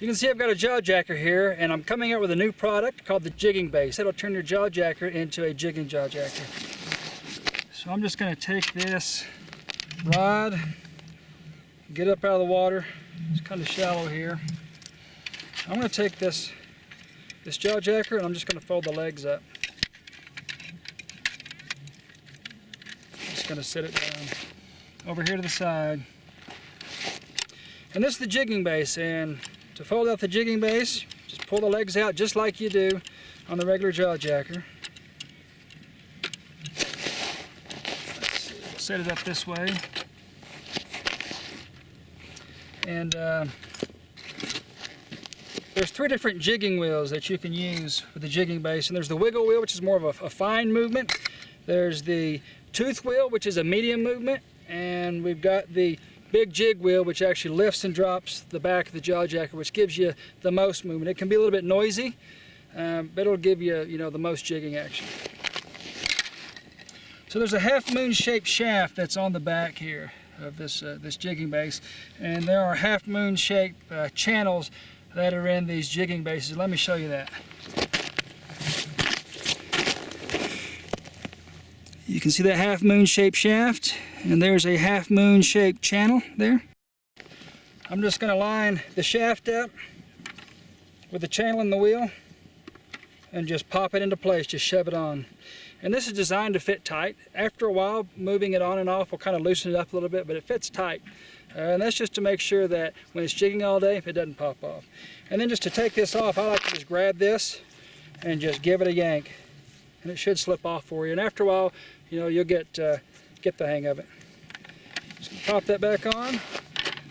You can see I've got a JawJacker here, and I'm coming out with a new product called the Jigging Base. It'll turn your JawJacker into a Jigging JawJacker. So I'm just going to take this rod, get it up out of the water. It's kind of shallow here. I'm going to take this JawJacker and I'm just going to fold the legs up. Just going to sit it down over here to the side. And this is the jigging base, and to fold out the jigging base, just pull the legs out just like you do on the regular JawJacker. Let's see, we'll set it up this way. And there's 3 different jigging wheels that you can use with the jigging base, and there's the wiggle wheel, which is more of a fine movement. There's the tooth wheel, which is a medium movement, and we've got the big jig wheel, which actually lifts and drops the back of the JawJacker, which gives you the most movement. It can be a little bit noisy, but it'll give you, the most jigging action. So there's a half-moon shaped shaft that's on the back here of this jigging base, and there are half-moon shaped channels that are in these jigging bases. Let me show you that. You can see that half-moon shaped shaft, and there's a half-moon shaped channel there. I'm just going to line the shaft up with the channel in the wheel and just pop it into place, just shove it on. And this is designed to fit tight. After a while, moving it on and off will kind of loosen it up a little bit, but it fits tight. And that's just to make sure that when it's jigging all day, it doesn't pop off. And then just to take this off, I like to just grab this and just give it a yank. And it should slip off for you. And after a while, you'll get the hang of it. Just pop that back on,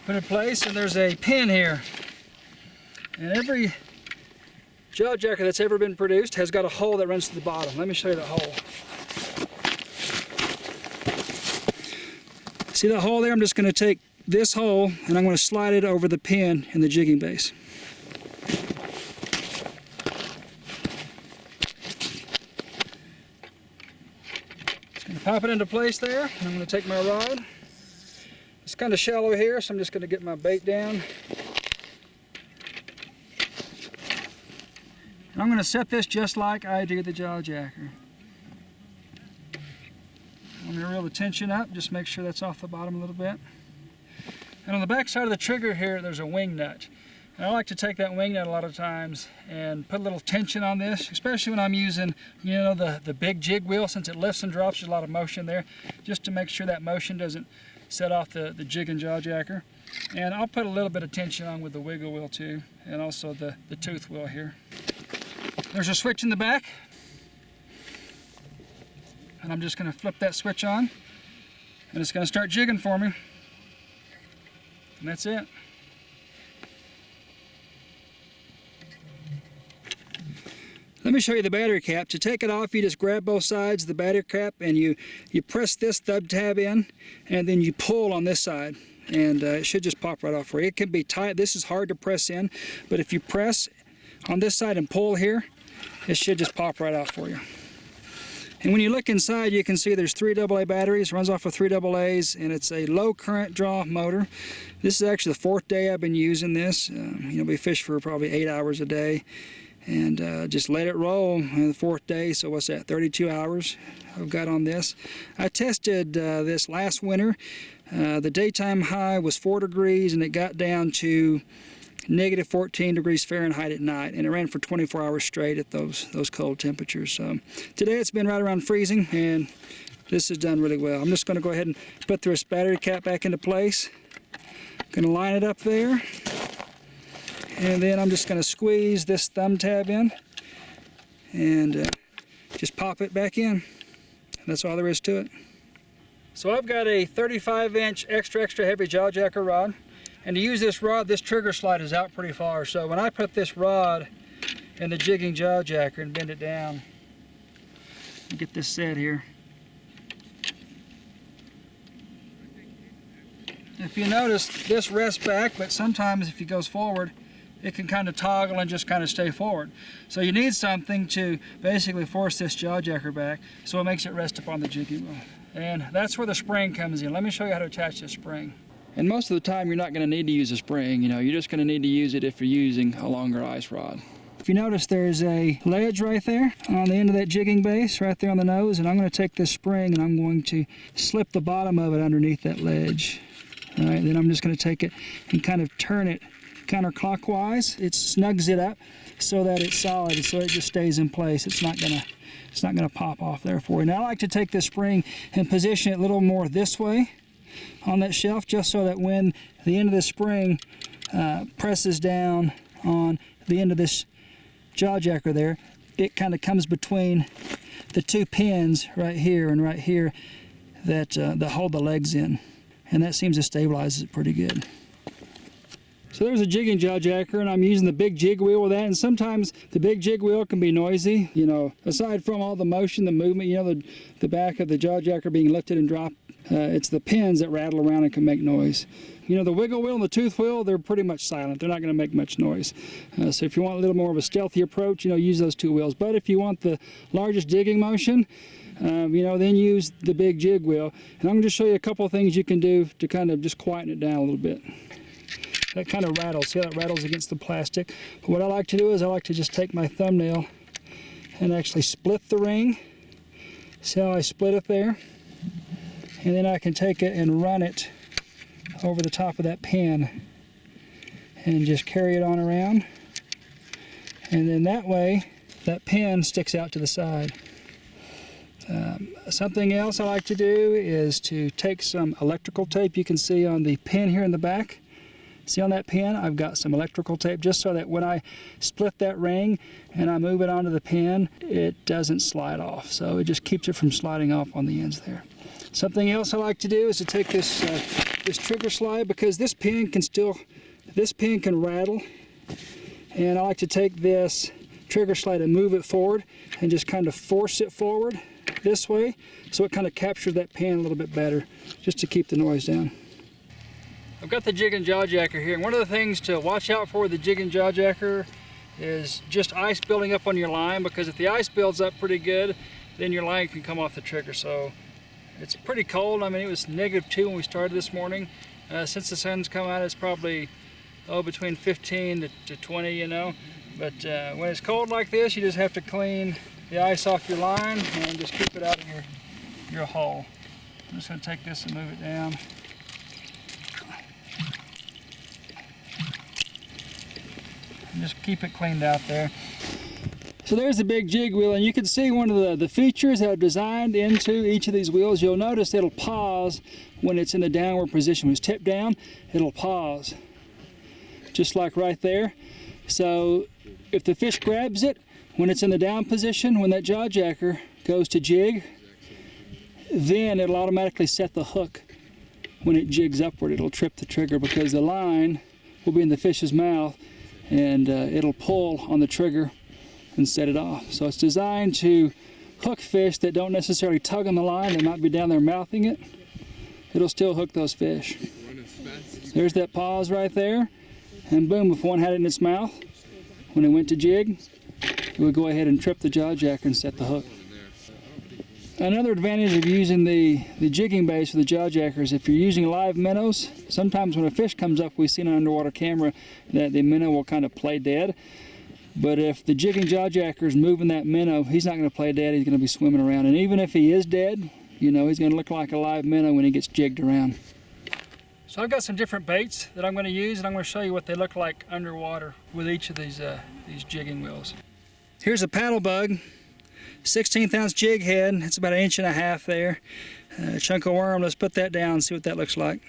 put it in place, and there's a pin here. And every JawJacker that's ever been produced has got a hole that runs to the bottom. Let me show you the hole. See that hole there? I'm just going to take this hole and I'm going to slide it over the pin in the jigging base. Just going to pop it into place there, and I'm going to take my rod. It's kind of shallow here, so I'm just going to get my bait down. And I'm going to set this just like I do the JawJacker. I'm going to reel the tension up, just make sure that's off the bottom a little bit. And on the back side of the trigger here, there's a wing nut. And I like to take that wing nut a lot of times and put a little tension on this, especially when I'm using, the big jig wheel, since it lifts and drops, there's a lot of motion there, just to make sure that motion doesn't set off the jigging JawJacker. And I'll put a little bit of tension on with the wiggle wheel too, and also the tooth wheel here. There's a switch in the back, and I'm just going to flip that switch on, and it's going to start jigging for me. And that's it. Let me show you the battery cap. To take it off, you just grab both sides of the battery cap and you press this thumb tab in, and then you pull on this side, and it should just pop right off for you. It can be tight. This is hard to press in, but if you press on this side and pull here, it should just pop right out for you. And when you look inside, you can see there's 3 AA batteries, runs off of 3 AA's, and it's a low current draw motor. This is actually the 4th day I've been using this. We fish for probably 8 hours a day, and just let it roll on the 4th day. So what's that, 32 hours I've got on this. I tested this last winter. The daytime high was 4 degrees, and it got down to negative 14 degrees Fahrenheit at night, and it ran for 24 hours straight at those cold temperatures. So today it's been right around freezing, and this has done really well. I'm just going to go ahead and put this battery cap back into place. Going to line it up there, and then I'm just going to squeeze this thumb tab in and just pop it back in. And that's all there is to it. So I've got a 35-inch extra heavy JawJacker rod. And to use this rod, this trigger slide is out pretty far. So when I put this rod in the jigging JawJacker and bend it down, and get this set here. If you notice, this rests back, but sometimes if it goes forward, it can kind of toggle and just kind of stay forward. So you need something to basically force this JawJacker back, so it makes it rest upon the jigging wheel. And that's where the spring comes in. Let me show you how to attach this spring. And most of the time you're not going to need to use a spring, you're just going to need to use it if you're using a longer ice rod. If you notice, there's a ledge right there on the end of that jigging base, right there on the nose, and I'm going to take this spring and I'm going to slip the bottom of it underneath that ledge. All right, then I'm just going to take it and kind of turn it counterclockwise. It snugs it up so that it's solid, and so it just stays in place. It's not gonna pop off there for you. Now I like to take this spring and position it a little more this way on that shelf, just so that when the end of the spring presses down on the end of this JawJacker there, it kind of comes between the two pins right here and right here that hold the legs in, and that seems to stabilize it pretty good. So there's a jigging JawJacker, and I'm using the big jig wheel with that, and sometimes the big jig wheel can be noisy, aside from all the motion, the movement, the back of the JawJacker being lifted and dropped, it's the pins that rattle around and can make noise. The wiggle wheel and the tooth wheel, they're pretty much silent. They're not going to make much noise. So if you want a little more of a stealthy approach, use those two wheels. But if you want the largest jigging motion, then use the big jig wheel. And I'm going to show you a couple of things you can do to kind of just quieten it down a little bit. That kind of rattles. See how that rattles against the plastic? But what I like to do is I like to just take my thumbnail and actually split the ring. See how I split it there? And then I can take it and run it over the top of that pin and just carry it on around. And then that way, that pin sticks out to the side. Something else I like to do is to take some electrical tape. You can see on the pin here in the back. See on that pin, I've got some electrical tape just so that when I split that ring and I move it onto the pin, it doesn't slide off. So it just keeps it from sliding off on the ends there. Something else I like to do is to take this this trigger slide, because this pin can rattle, and I like to take this trigger slide and move it forward and just kind of force it forward this way, so it kind of captures that pin a little bit better, just to keep the noise down. I've got the Jigging JawJacker here, and one of the things to watch out for with the Jigging JawJacker is just ice building up on your line, because if the ice builds up pretty good, then your line can come off the trigger. So it's pretty cold. I mean, it was -2 when we started this morning. Since the sun's come out, it's probably between 15 to 20, But when it's cold like this, you just have to clean the ice off your line and just keep it out of your hole. I'm just going to take this and move it down. And just keep it cleaned out there. So there's the big jig wheel, and you can see one of the features that are designed into each of these wheels. You'll notice it'll pause when it's in the downward position. When it's tipped down, it'll pause, just like right there. So if the fish grabs it when it's in the down position, when that JawJacker goes to jig, then it'll automatically set the hook. When it jigs upward, it'll trip the trigger, because the line will be in the fish's mouth, and it'll pull on the trigger and set it off. So it's designed to hook fish that don't necessarily tug on the line. They might be down there mouthing it. It'll still hook those fish. There's that pause right there, and boom, if one had it in its mouth, when it went to jig, it would go ahead and trip the JawJacker and set the hook. Another advantage of using the jigging base for the JawJacker is if you're using live minnows, sometimes when a fish comes up, we've seen on an underwater camera that the minnow will kind of play dead. But if the Jigging JawJacker is moving that minnow, he's not going to play dead. He's going to be swimming around. And even if he is dead, he's going to look like a live minnow when he gets jigged around. So I've got some different baits that I'm going to use, and I'm going to show you what they look like underwater with each of these jigging wheels. Here's a paddle bug, 16th ounce jig head. It's about 1.5 inches there. A chunk of worm. Let's put that down and see what that looks like.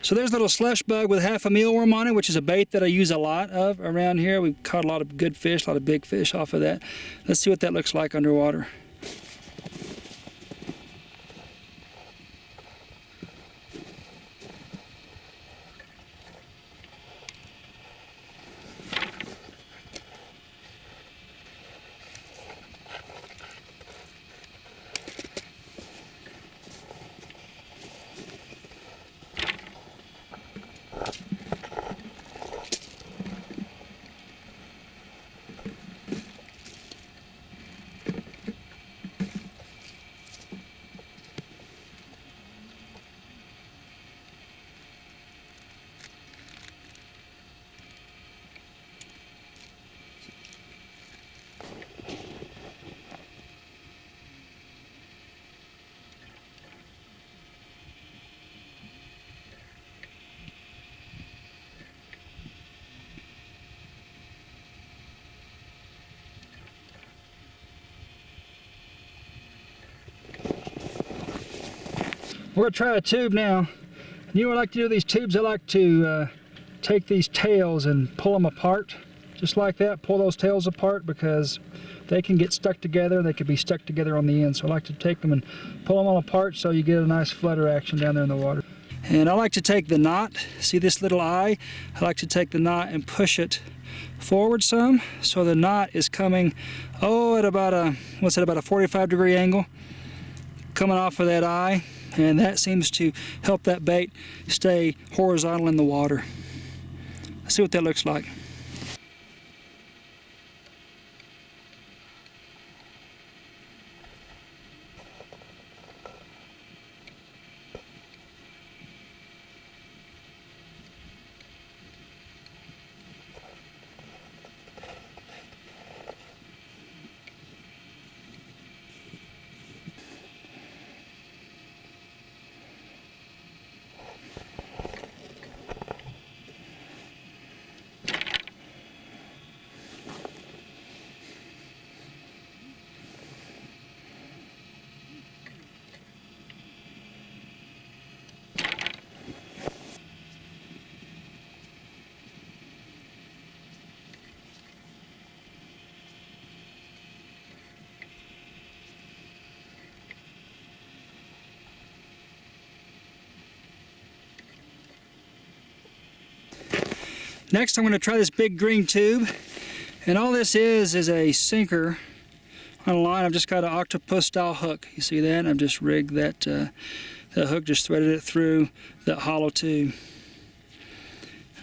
So there's a little slush bug with half a mealworm on it, which is a bait that I use a lot of around here. We've caught a lot of good fish, a lot of big fish off of that. Let's see what that looks like underwater. We're going to try a tube now. You know what I like to do with these tubes? I like to take these tails and pull them apart. Just like that, pull those tails apart because they can get stuck together. They could be stuck together on the end. So I like to take them and pull them all apart so you get a nice flutter action down there in the water. And I like to take the knot, see this little eye? I like to take the knot and push it forward some. So the knot is coming, at about a, about a 45-degree angle, coming off of that eye. And that seems to help that bait stay horizontal in the water. Let's see what that looks like. Next, I'm going to try this big green tube, and all this is a sinker on a line. I've just got an octopus style hook. You see that? I've just rigged that hook, just threaded it through that hollow tube.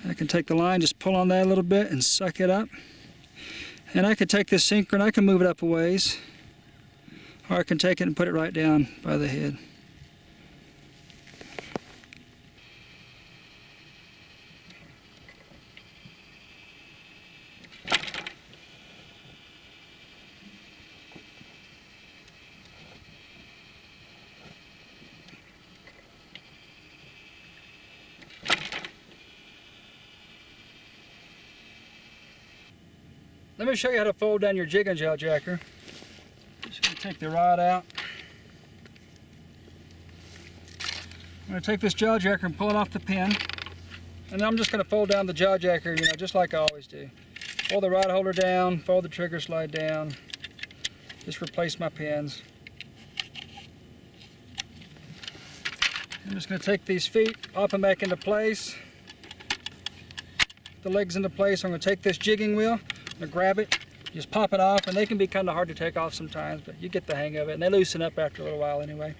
I can take the line, just pull on that a little bit and suck it up. And I can take this sinker and I can move it up a ways, or I can take it and put it right down by the head. Let me show you how to fold down your Jigging JawJacker. Just going to take the rod out. I'm going to take this JawJacker and pull it off the pin. And then I'm just going to fold down the JawJacker, just like I always do. Fold the rod holder down, fold the trigger slide down. Just replace my pins. I'm just going to take these feet, pop them back into place. The legs into place. I'm going to take this jigging wheel. I'm going to grab it, just pop it off, and they can be kind of hard to take off sometimes, but you get the hang of it, and they loosen up after a little while anyway.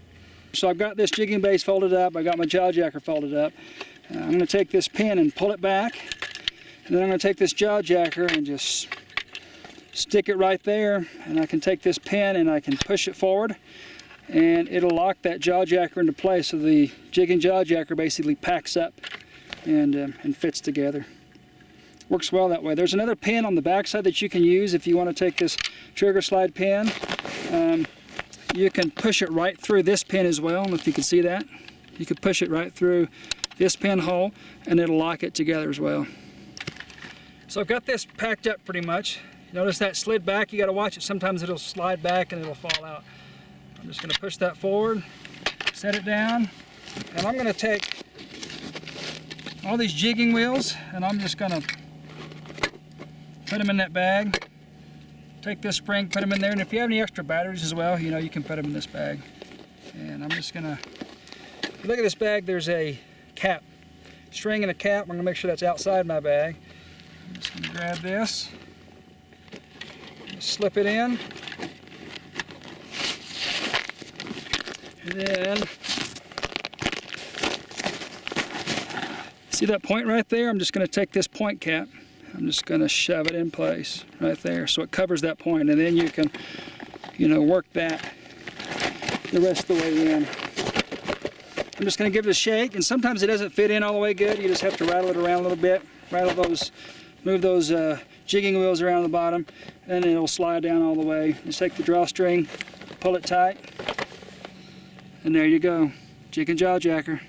So I've got this jigging base folded up, I got my JawJacker folded up. I'm going to take this pin and pull it back, and then I'm going to take this JawJacker and just stick it right there, and I can take this pin and I can push it forward, and it'll lock that JawJacker into place, so the Jigging JawJacker basically packs up and fits together. Works well that way. There's another pin on the back side that you can use if you want to take this trigger slide pin. You can push it right through this pin as well, if you can see that. You can push it right through this pin hole and it'll lock it together as well. So I've got this packed up pretty much. Notice that slid back, you got to watch it. Sometimes it'll slide back and it'll fall out. I'm just going to push that forward, set it down, and I'm going to take all these jigging wheels, and I'm just gonna put them in that bag. Take this spring, put them in there, and if you have any extra batteries as well, you know, you can put them in this bag. And I'm just gonna, look at this bag, there's a cap, string and a cap. I'm gonna make sure that's outside my bag. I'm just gonna grab this, slip it in, and then, see that point right there? I'm just gonna take this point cap, I'm just going to shove it in place right there so it covers that point, and then you can, you know, work that the rest of the way in. I'm just going to give it a shake, and sometimes it doesn't fit in all the way good. You just have to rattle it around a little bit, move those jigging wheels around the bottom, and it'll slide down all the way. Just take the drawstring, pull it tight, and there you go, Jigging JawJacker.